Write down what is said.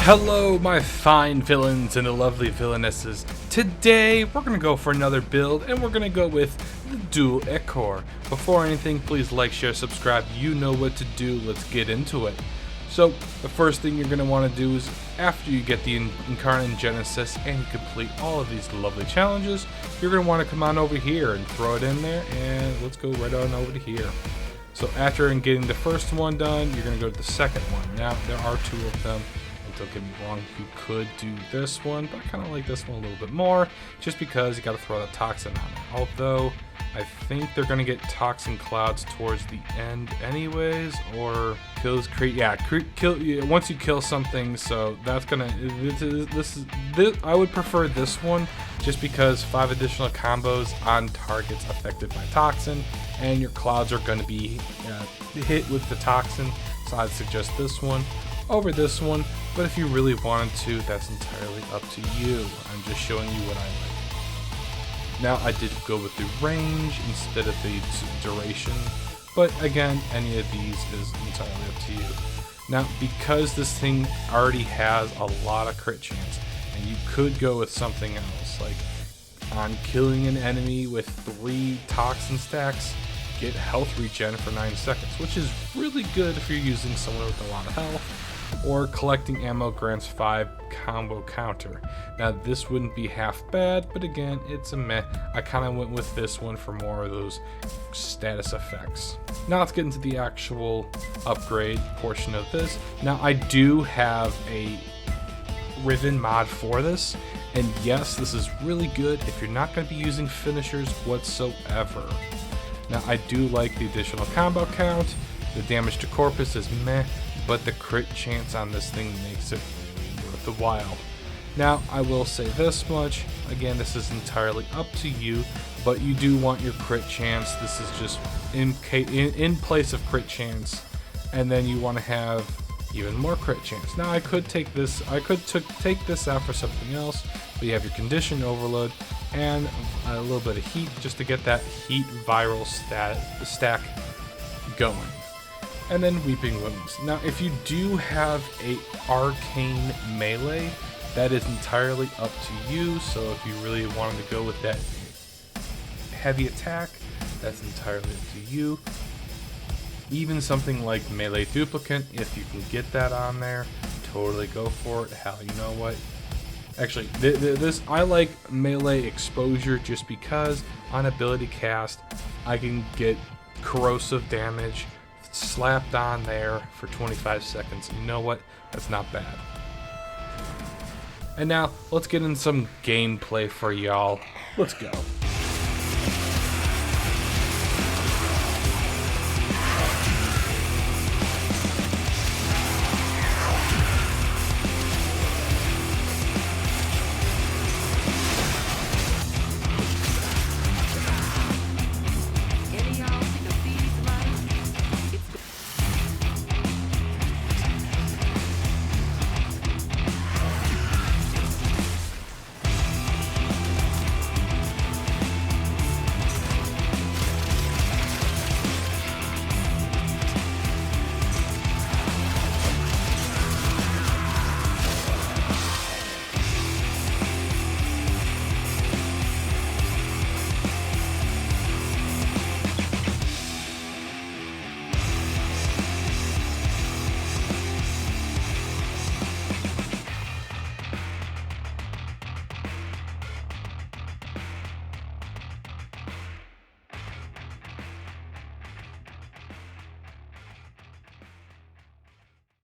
Hello, my fine villains and the lovely villainesses. Today, we're going to go for another build, and we're going to go with the dual Ichors. Before anything, please like, share, subscribe. You know what to do. Let's get into it. So, the first thing you're going to want to do is, after you get the Incarnate Genesis and you complete all of these lovely challenges, you're going to want to come on over here and throw it in there, and let's go right on over to here. So, after getting the first one done, you're going to go to the second one. Now, there are two of them. Don't get me wrong, you could do this one, but I kind of like this one a little bit more, just because you got to throw the toxin on it. Although, I think they're going to get toxin clouds towards the end anyways, or kills create, once you kill something, so that's going to, I would prefer this one, just because 5 additional combos on targets affected by toxin, and your clouds are going to be hit with the toxin, so I'd suggest this one over this one, but if you really wanted to, that's entirely up to you. I'm just showing you what I like. Now, I did go with the range instead of the duration, but again, any of these is entirely up to you. Now, because this thing already has a lot of crit chance, and you could go with something else, like on killing an enemy with 3 toxin stacks, get health regen for 9 seconds, which is really good if you're using someone with a lot of health, or collecting ammo grants 5 combo counter. Now this wouldn't be half bad, but again, it's a meh. I kind of went with this one for more of those status effects. Now let's get into the actual upgrade portion of this. Now I do have a Riven mod for this, and yes, this is really good if you're not going to be using finishers whatsoever. Now I do like the additional combo count. The damage to corpus is meh, but the crit chance on this thing makes it worth the while. Now, I will say this much, again, this is entirely up to you, but you do want your crit chance. This is just in place of crit chance, and then you want to have even more crit chance. Now, I could take this out for something else, but you have your condition overload and a little bit of heat just to get that heat viral stack going. And then Weeping Wounds. Now, if you do have a arcane melee, that is entirely up to you. So if you really wanted to go with that heavy attack, that's entirely up to you. Even something like melee duplicate, if you can get that on there, totally go for it. Hell, you know what? Actually, I like melee exposure just because on ability cast, I can get corrosive damage slapped on there for 25 seconds. You know what? That's not bad. And now, let's get in some gameplay for y'all. Let's go.